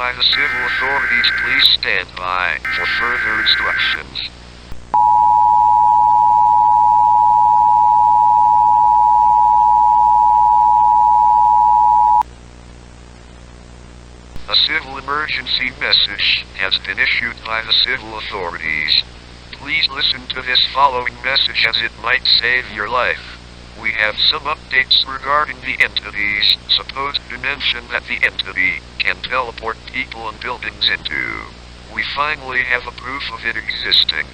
by the civil authorities. Please stand by for further instructions. A civil emergency message has been issued by the civil authorities. Please listen to this following message as it might save your life. We have some updates regarding the entity's supposed dimension that the entity can teleport people and buildings into. We finally have a proof of it existing.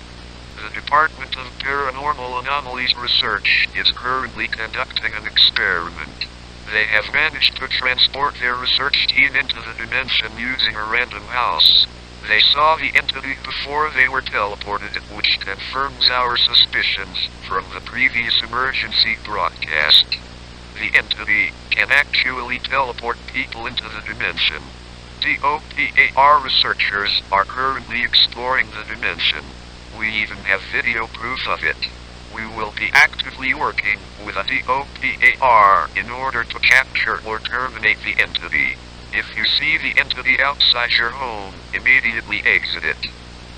The Department of Paranormal Anomalies Research is currently conducting an experiment. They have managed to transport their research team into the dimension using a random house. They saw the entity before they were teleported, which confirms our suspicions from the previous emergency broadcast. The entity can actually teleport people into the dimension. DOPAR researchers are currently exploring the dimension. We even have video proof of it. We will be actively working with a DOPAR in order to capture or terminate the entity. If you see the entity outside your home, immediately exit it.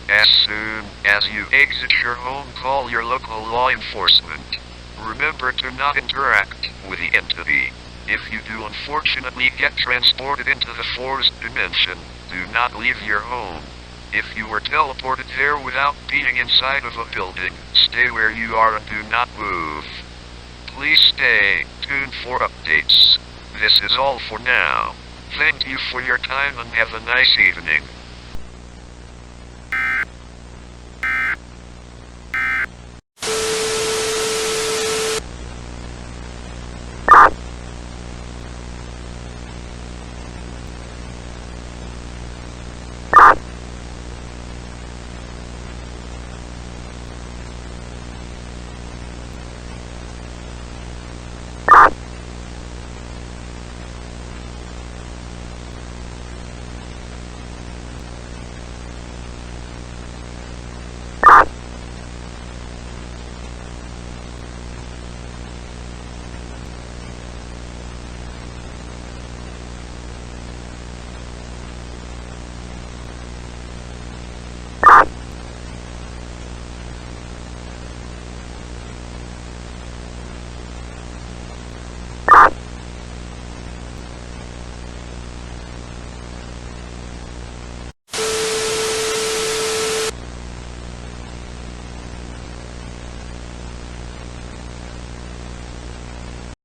As soon as you exit your home, call your local law enforcement. Remember to not interact with the entity. If you do unfortunately get transported into the fourth dimension, do not leave your home. If you were teleported there without being inside of a building, stay where you are and do not move. Please stay tuned for updates. This is all for now. Thank you for your time and have a nice evening.